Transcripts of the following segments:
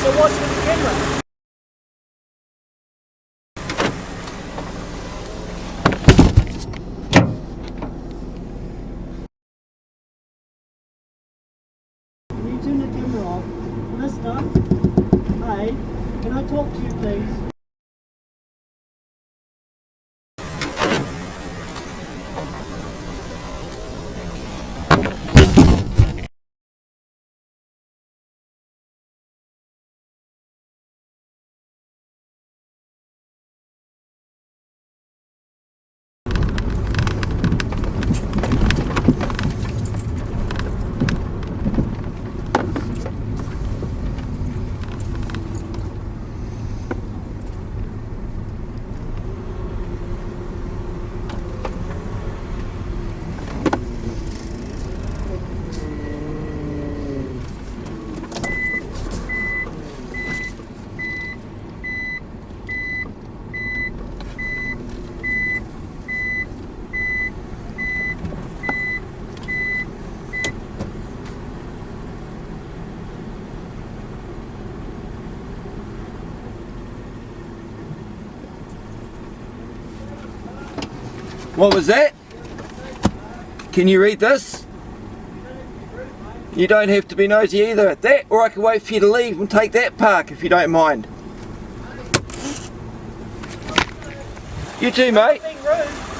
So what's with the camera? Can you turn the camera off? Mister? Hey, can I talk to you please? What was that? Can you read this? You don't have to be nosy either. That, or I can wait for you to leave and take that park if you don't mind. You too, mate.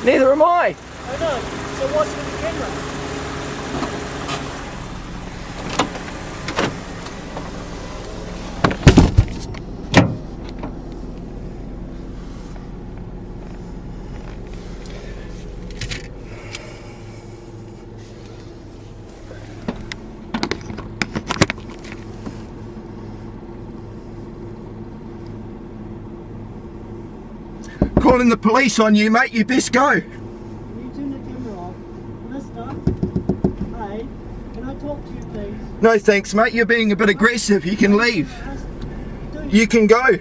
Neither am I. I know. So what's with the camera? Calling the police on you, mate. You best go. Can you turn the camera off? Mister? Hey, can I talk to you please? No thanks, mate. You're being a bit aggressive. You can leave. You can go.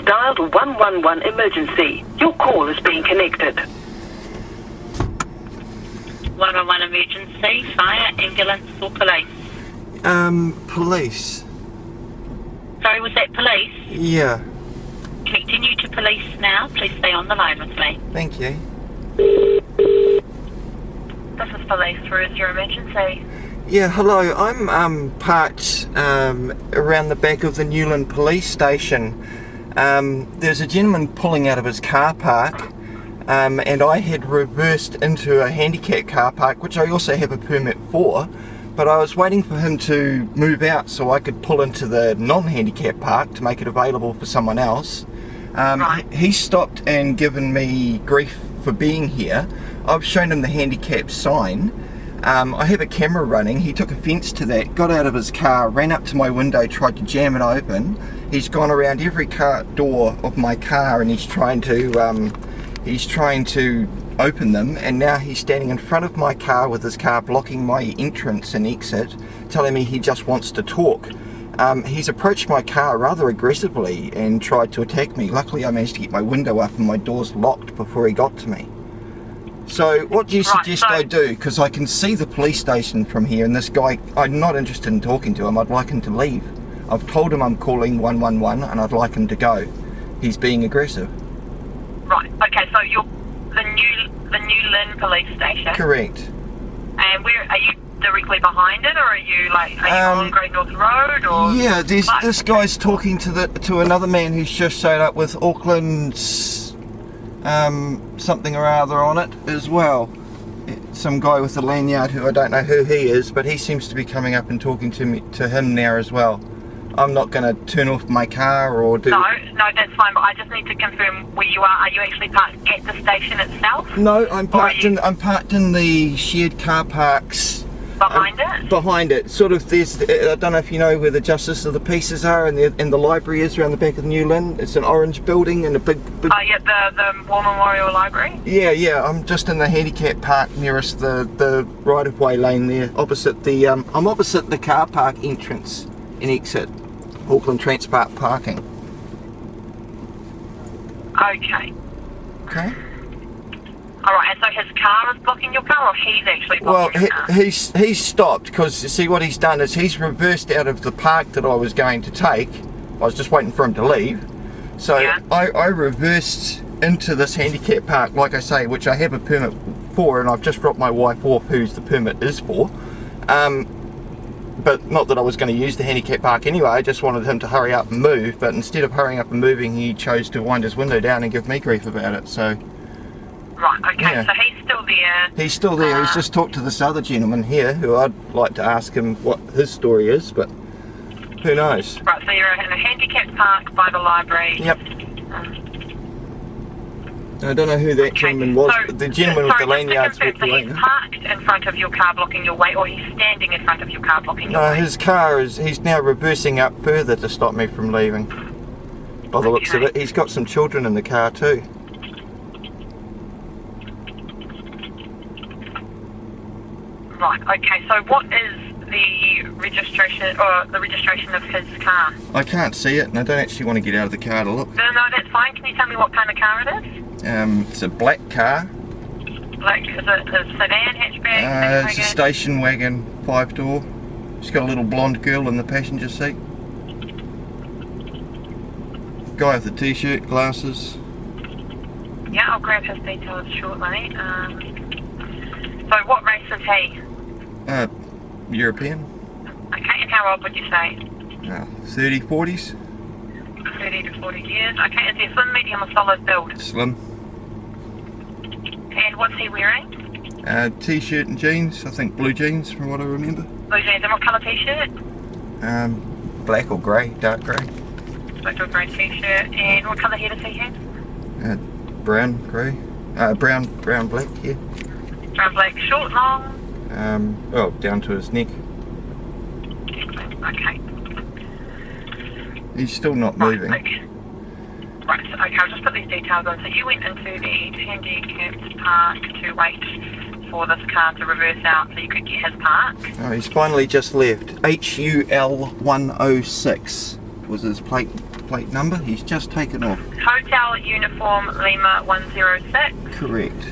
Dialed 111 emergency. Your call is being connected. 111 emergency, fire, ambulance or police? Police. Sorry, was that police? Yeah. Connecting you to police now. Please stay on the line with me. Thank you. This is police. Where is your emergency? Yeah, hello. I'm parked around the back of the Newland police station. There's a gentleman pulling out of his car park. And I had reversed into a handicap car park, which I also have a permit for, but I was waiting for him to move out so I could pull into the non-handicap park to make it available for someone else. Right. He stopped and given me grief for being here. I've shown him the handicap sign. I have a camera running. He took offence to that, got out of his car, ran up to my window, tried to jam it open. He's gone around every car door of my car and he's trying to open them, and now he's standing in front of my car with his car blocking my entrance and exit, telling me he just wants to talk. He's approached my car rather aggressively and tried to attack me. Luckily I managed to get my window up and my doors locked before he got to me. So what do you suggest I do? Because I can see the police station from here, and this guy, I'm not interested in talking to him. I'd like him to leave. I've told him I'm calling 111 and I'd like him to go. He's being aggressive. Right. Okay. So you're the New Lynn police station. Correct. And where are you? Directly behind it, or are you on Great North Road? Or yeah, this guy's talking to another man who's just showed up with Auckland's something or other on it as well. Some guy with a lanyard who I don't know who he is, but he seems to be coming up and talking to him now as well. I'm not going to turn off my car or do... No, that's fine, but I just need to confirm where you are. Are you actually parked at the station itself? No, I'm parked in the shared car parks. Behind it? Behind it. Sort of, there's, I don't know if you know where the Justice of the Peaces are and the library is around the back of New Lynn. It's an orange building and a big... Oh, yeah, the War Memorial Library? Yeah, I'm just in the handicap park nearest the right-of-way lane there, opposite the... I'm opposite the car park entrance and exit. Auckland Transport parking. Okay. Okay. Alright, and so his car is blocking your car, or he's actually Well, blocking your car? he's stopped because, you see, what he's done is he's reversed out of the park that I was going to take. I was just waiting for him to leave. So Yeah. I reversed into this handicap park, like I say, which I have a permit for, and I've just dropped my wife off, whose the permit is for. But not that I was going to use the handicap park anyway, I just wanted him to hurry up and move, but instead of hurrying up and moving, he chose to wind his window down and give me grief about it, so... Right, okay, Yeah. so he's still there. He's still there. He's just talked to this other gentleman here, who I'd like to ask him what his story is, but who knows? Right, so you're in a handicapped park by the library. Yep. I don't know who that gentleman was, So, but the gentleman with the lanyards so with the he's lanyard. parked in front of your car blocking your way, or he's standing in front of your car blocking your No, way? his car is, he's now reversing up further to stop me from leaving. By the looks of Okay. it, he's got some children in the car too. Right, okay, so what is the registration of his car? I can't see it, and I don't actually want to get out of the car to look. No, that's fine. Can you tell me what kind of car it is? It's a black car. Like, is it a sedan, hatchback, It's a Volkswagen? station wagon, 5-door. It's got a little blonde girl in the passenger seat. Guy with a t-shirt, glasses. Yeah, I'll grab his details shortly. So what race is he? European. Okay, and how old would you say? 30, 40s. 30 to 40 years. Okay, is he a slim, medium or solid build? Slim. And what's he wearing? T-shirt and jeans. I think blue jeans, from what I remember. Blue jeans. And what colour t-shirt? Black or grey, dark grey. Black or grey t-shirt. And what colour hair does he have? Brown, grey. Brown, black. Yeah. Brown, black, short, long? Well, down to his neck. Okay. He's still not moving. Right, so, okay, I'll just put these details on. So you went into the handicapped park to wait for this car to reverse out so you could get his park. Oh, he's finally just left. HUL106 was his plate number. He's just taken off. Hotel Uniform Lima 106. Correct.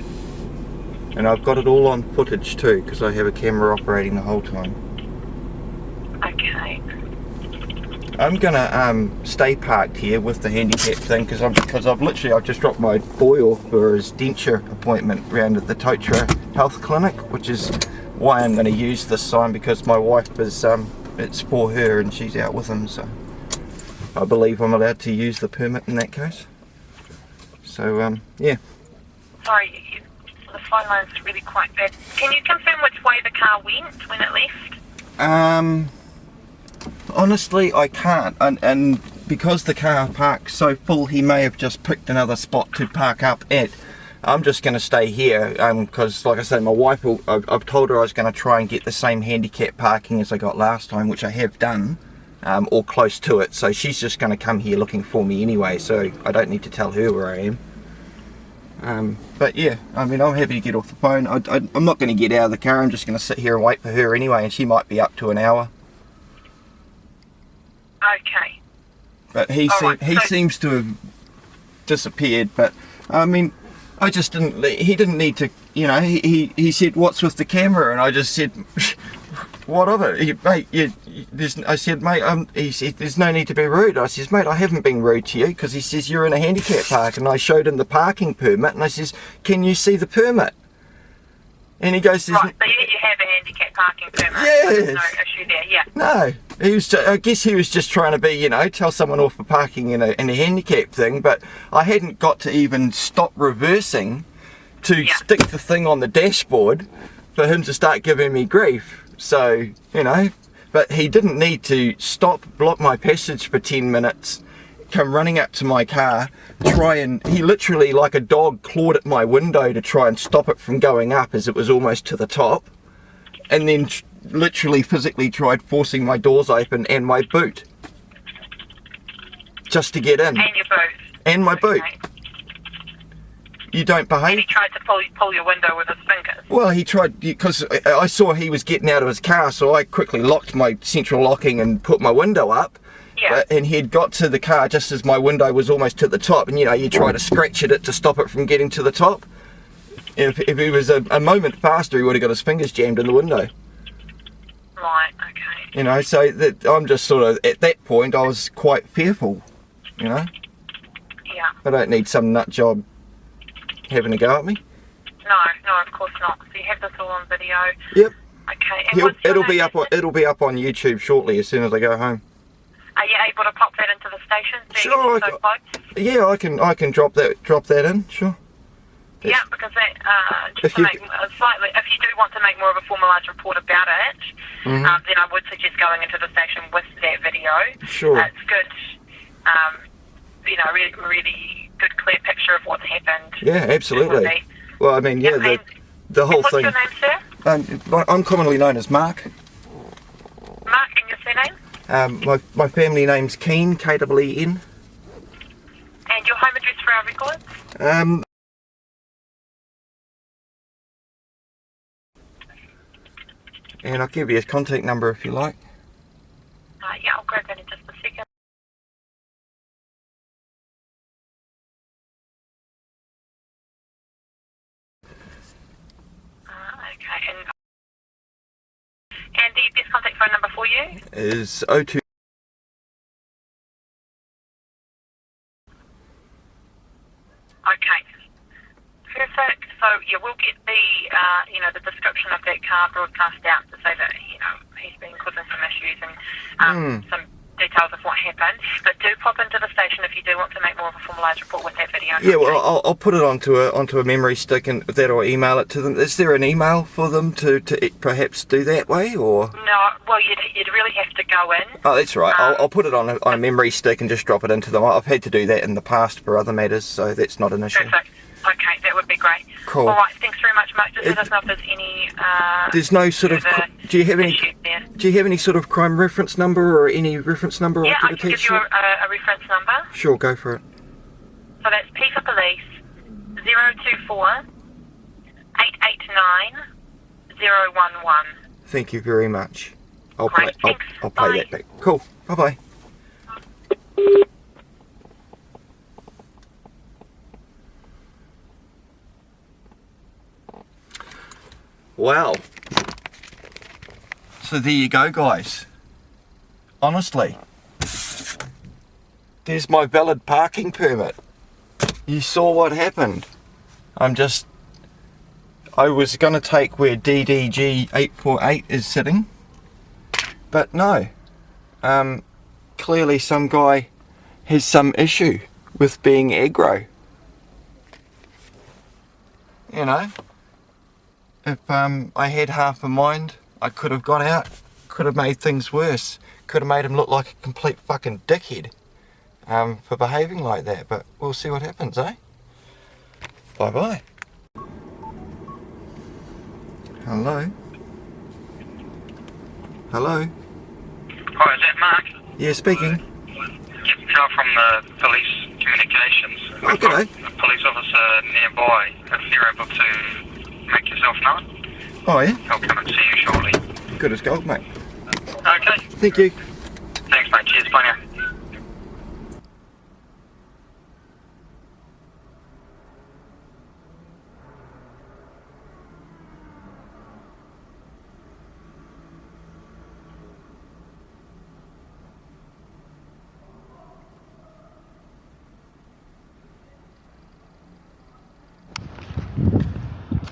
And I've got it all on footage too, because I have a camera operating the whole time. Okay. I'm gonna stay parked here with the handicap thing because I've just dropped my boy off for his denture appointment round at the Totra Health Clinic, which is why I'm going to use this sign, because my wife is it's for her and she's out with him, so I believe I'm allowed to use the permit in that case. So yeah. Sorry, the phone line's really quite bad. Can you confirm which way the car went when it left? Honestly, I can't, and because the car park's so full, he may have just picked another spot to park up at. I'm just going to stay here, because like I say, my wife I've told her I was going to try and get the same handicap parking as I got last time, which I have done, or close to it, so she's just going to come here looking for me anyway, so I don't need to tell her where I am. But yeah, I mean, I'm happy to get off the phone. I'm not going to get out of the car, I'm just going to sit here and wait for her anyway, and she might be up to an hour. Okay. But he seems to have disappeared. But I mean, I just didn't. He didn't need to. You know, he said, "What's with the camera?" And I just said, "What of it, mate?" I said, "Mate," he said, "There's no need to be rude." I says, "Mate, I haven't been rude to you," because he says you're in a handicap park, and I showed him the parking permit, and I says, "Can you see the permit?" And he goes, Right, so you have a handicap parking permit. Yes. So there's no issue there, yeah. No, he was. I guess he was just trying to be, you know, tell someone off for parking in a handicap thing. But I hadn't got to even stop reversing to stick the thing on the dashboard for him to start giving me grief. So, you know, but he didn't need to stop, block my passage for 10 minutes, come running up to my car, he literally, like a dog, clawed at my window to try and stop it from going up as it was almost to the top, and then literally physically tried forcing my doors open and my boot just to get in. And your boot. And my boot. Okay. You don't behave. And he tried to pull your window with his fingers. Well, he tried, because I saw he was getting out of his car, so I quickly locked my central locking and put my window up. Yeah. And he had got to the car just as my window was almost to the top, and you know, you try to scratch at it to stop it from getting to the top. If he was a moment faster, he would have got his fingers jammed in the window. Right, okay. You know, so that I'm just sort of, at that point, I was quite fearful, you know. Yeah. I don't need some nut job having a go at me. No, of course not. So you have this all on video. Yep. Okay. And what's your It'll name, be up on YouTube shortly as soon as I go home. Are you able to pop that into the station? So Sure. you can so close? Yeah, I can drop that in. Sure. Yeah, because that If just to you- make slightly, if you do want to make more of a formalised report about it, Mhm. then I would suggest going into the station with that video. Sure. It's good, you know, really good, clear picture of what's happened. Yeah, absolutely. Definitely. Well, I mean, yeah, and the whole what's thing. your name, sir? I'm commonly known as Mark. Mark, and your surname? My family name's Keen, K-E-E-N. And your home address for our records? And I'll give you his contact number if you like. Yeah, I'll grab that in just a second. Okay, and the best contact phone number for you? Is Otho. Okay. Perfect. So yeah, we'll get the the description of that car broadcast out to say that he's been causing some issues and some details of what happened. But do pop into the station if you do want to make more of a formalised report with that video. Yeah, well, I'll put it onto a memory stick and that, or email it to them. Is there an email for them to perhaps do that way, or? No, well you'd really have to go in. Oh, that's right. I'll put it on a memory stick and just drop it into them. I've had to do that in the past for other matters, so that's not an issue. Perfect. Okay, that would be great. Cool. All right, thanks very much, Mark. Just let us know if there's any. There's no sort of. further Do you have any? issues there. Do you have any sort of crime reference number or any reference number Yeah, I I could can give attach you to it? a reference number. Sure, go for it. So that's P for police 024 889 011. Thank you very much. I'll Great, play. thanks. I'll play Bye. that back. Cool. Bye bye. Wow. So there you go, guys. Honestly, there's my valid parking permit. You saw what happened. I was going to take where DDG 848 is sitting, but no. Clearly some guy has some issue with being aggro. You know, if I had half a mind, I could have got out, could have made things worse, could have made him look like a complete fucking dickhead for behaving like that, but we'll see what happens, eh? Bye bye. Hello? Hello? Hi, is that Mark? Yeah, speaking. Tell from the police communications. We've got g'day. a police officer nearby. If you're able to make yourself known, Oh yeah? he'll come and see you shortly. Good as gold, mate. Okay. Thank you. Thanks, mate. Cheers. Bye now.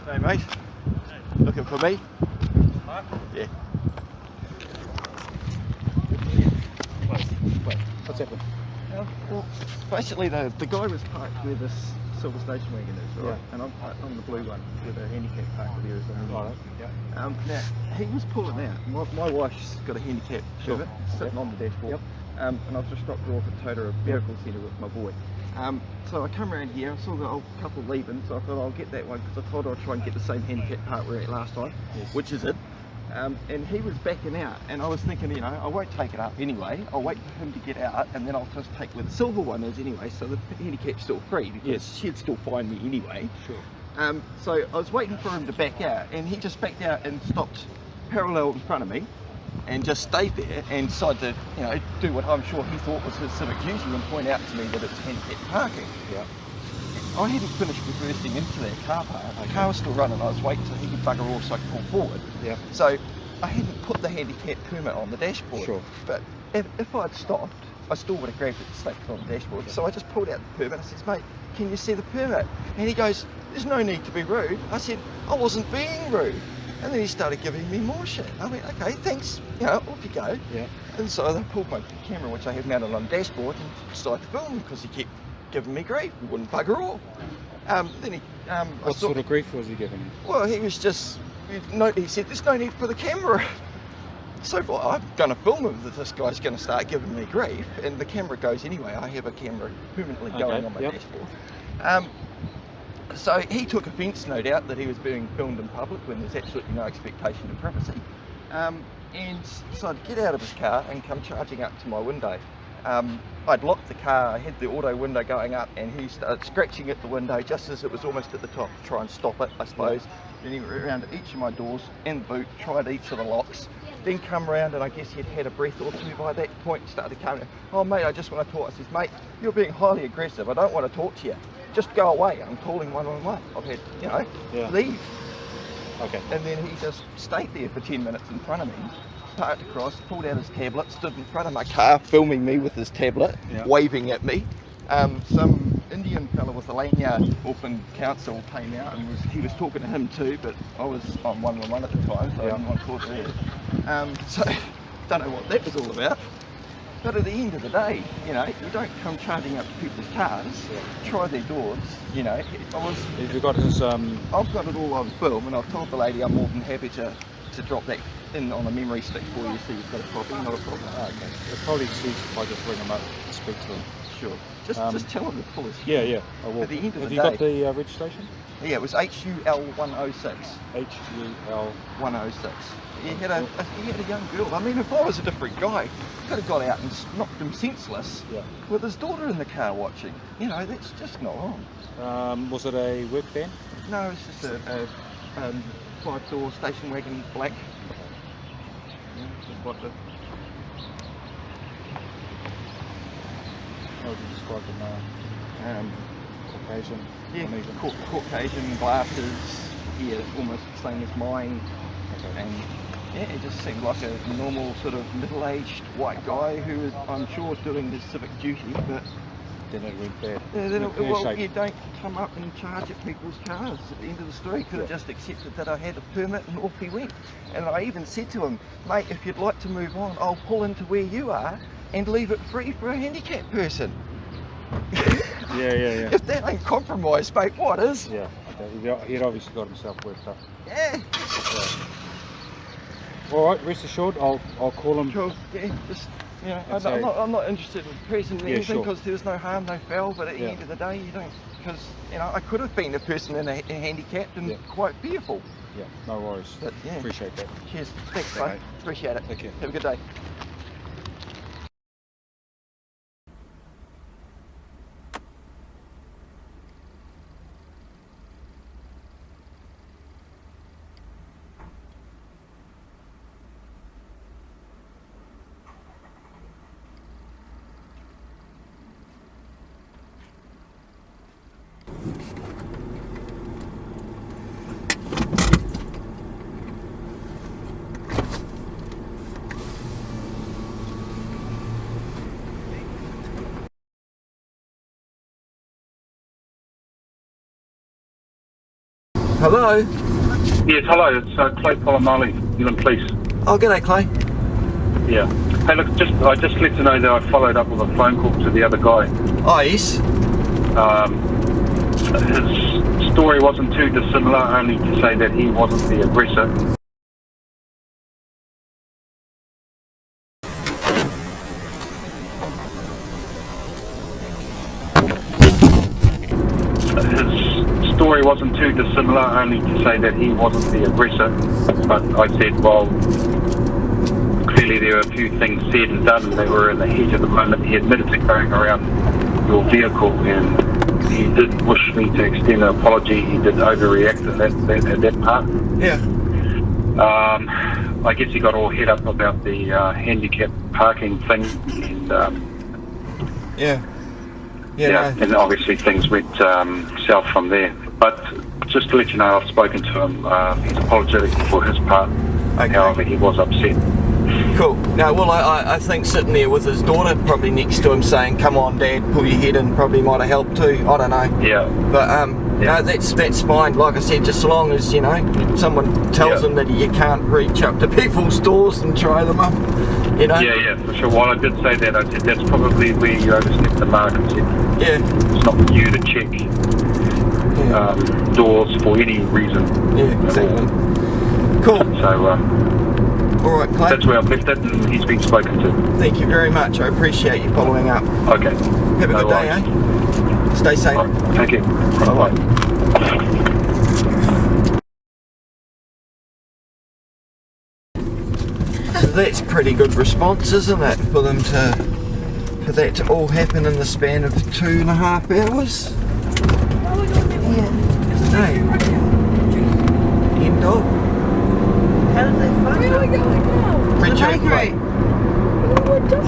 Hey mate, looking for me? Yeah. Wait, what's happening? Well, basically the guy was parked where this silver station wagon is, right? And I'm parked on the blue one where the handicap park there is on the right. Now, he was pulling out. My wife's got a handicap permit sitting on the dashboard. And I've just dropped her off at Toto Medical Centre with my boy. So I come around here, I saw the old couple leaving, so I thought I'll get that one because I thought I'd try and get the same handicap part we were at last time, which is it. And he was backing out, and I was thinking, you know, I won't take it up anyway, I'll wait for him to get out, and then I'll just take where the silver one is anyway, so the handicap's still free, because she'd still find me anyway. Sure. So I was waiting for him to back out, and he just backed out and stopped parallel in front of me, and just stayed there and decided to, you know, do what I'm sure he thought was his civic duty and point out to me that it was handicapped parking. Yeah. I hadn't finished reversing into that car park. The car was still running. I was waiting till he could bugger off so I could pull forward. Yeah. So I hadn't put the handicap permit on the dashboard. Sure. But if I'd stopped, I still would have grabbed it and slapped it on the dashboard. Yeah. So I just pulled out the permit and I said, mate, can you see the permit? And he goes, there's no need to be rude. I said, I wasn't being rude. And then he started giving me more shit. I went, okay, thanks, you know, off you go. Yeah. And so I pulled my camera, which I had mounted on the dashboard, and decided to film him because he kept giving me grief. He wouldn't bugger off. Then he, What sort of grief was he giving you? well, he was just, he said, there's no need for the camera. So well, I'm going to film him that this guy's going to start giving me grief, and the camera goes anyway. I have a camera permanently going on my dashboard. So he took offence, no doubt, that he was being filmed in public when there's absolutely no expectation of privacy, and decided to get out of his car and come charging up to my window. I'd locked the car, I had the auto window going up, and he started scratching at the window just as it was almost at the top to try and stop it, I suppose. Then he went around each of my doors and the boot, tried each of the locks, then come around, and I guess he'd had a breath or two by that point, started coming, oh mate, I just want to talk. I says, mate, you're being highly aggressive, I don't want to talk to you. Just go away, I'm calling 111. I've had, you know, leave. Okay. And then he just stayed there for 10 minutes in front of me, parked across, pulled out his tablet, stood in front of my car, filming me with his tablet, waving at me. Some Indian fellow with the Lanyard Auckland Council came out and he was talking to him too, but I was on 111 at the time, so I didn't want to talk to him. So, don't know what that was all about. But at the end of the day, you know, you don't come charging up to people's cars, try their doors, you know. Have you got his I've got it all on film, and I've told the lady I'm more than happy to drop that in on a memory stick for you so you've got a copy, not a problem. okay. It probably suits if I just ring him up and speak to him. Sure. Just tell him to pull his Yeah, I will. At the end of Have the you day, got the registration? yeah, it was HUL 106. HUL 106. He had a young girl. I mean, if I was a different guy, could have got out and knocked him senseless with his daughter in the car watching. You know, that's just not on. Was it a work van? No, it's just a 5-door station wagon, black. Yeah, just what the... How would you describe them? Caucasian? Yeah, Polynesian? Caucasian glasses, yeah, almost the same as mine. Okay. And yeah, it just seemed like a normal sort of middle-aged white guy who was, I'm sure, doing his civic duty, but... Then it went bad. Well, you don't come up and charge at people's cars at the end of the street. Could have just accepted that I had a permit and off he went. And I even said to him, mate, if you'd like to move on, I'll pull into where you are and leave it free for a handicapped person. Yeah. If that ain't compromise, mate, what is? Yeah, okay. He'd obviously got himself worked up. Yeah. All right, rest assured, I'll call him. Cool. Yeah, just, you know, And I'm not interested in pressing anything sure. because there's no harm, no foul, but at the end of the day, you don't, because, you know, I could have been a person in a handicapped and quite fearful. Yeah, no worries. But, yeah. Appreciate that. Cheers. Thanks, Okay. mate. Appreciate it. Take care. Have a good day. Hello? Yes, hello, it's Clay Polomali, New Zealand Police. Oh, g'day, Clay. Yeah. Hey, look, I just let you know that I followed up with a phone call to the other guy. Oh, yes? His story wasn't too dissimilar, only to say that he wasn't the aggressor. His story wasn't too dissimilar, only to say that he wasn't the aggressor. But I said, well, clearly there were a few things said and done, and they were in the heat of the moment. He admitted to going around your vehicle, and he did wish me to extend an apology. He did overreact in that part. Yeah. I guess he got all head up about the handicap parking thing, and Yeah. yeah, No. and obviously things went south from there. But just to let you know, I've spoken to him. He's apologetic for his part. Okay. However, he was upset. Cool. Now, well, I think sitting there with his daughter probably next to him saying, "Come on, Dad, pull your head in," probably might have helped too. I don't know. Yeah. But Yeah. no, that's fine. Like I said, just as long as someone tells Yeah. him that you can't reach up to people's doors and try them up. Yeah, for sure. While I did say that, I said that's probably where you overstepped the mark. I said Yeah. it's not for you to check Yeah. doors for any reason. Yeah. at all. Exactly. Cool. So All right, Clay. that's where I've left it, and he's been spoken to. Thank you very much. I appreciate you following up. Okay. Have a No good day, worries. eh? Stay safe. All right. Thank you. Bye-bye. So that's pretty good response, isn't it, for that to all happen in the span of 2.5 hours? Hey, end of. How did they find Where are we it? going now? Rego plate. Oh, what does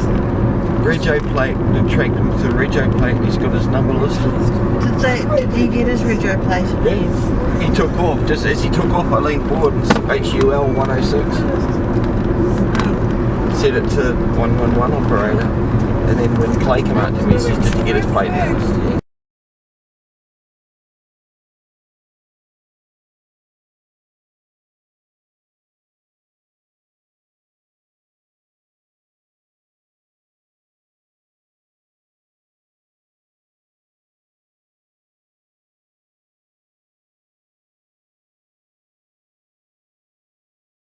Rego plate. And track him to the Rego plate. He's got his number listed. Did he get his rego plate? Yeah. He took off. Just as he took off, I leaned forward and HUL 106. Set it to 111 operator. And then when Clay came out to me, he says, "Did you get his plate now?" I said, "Yeah."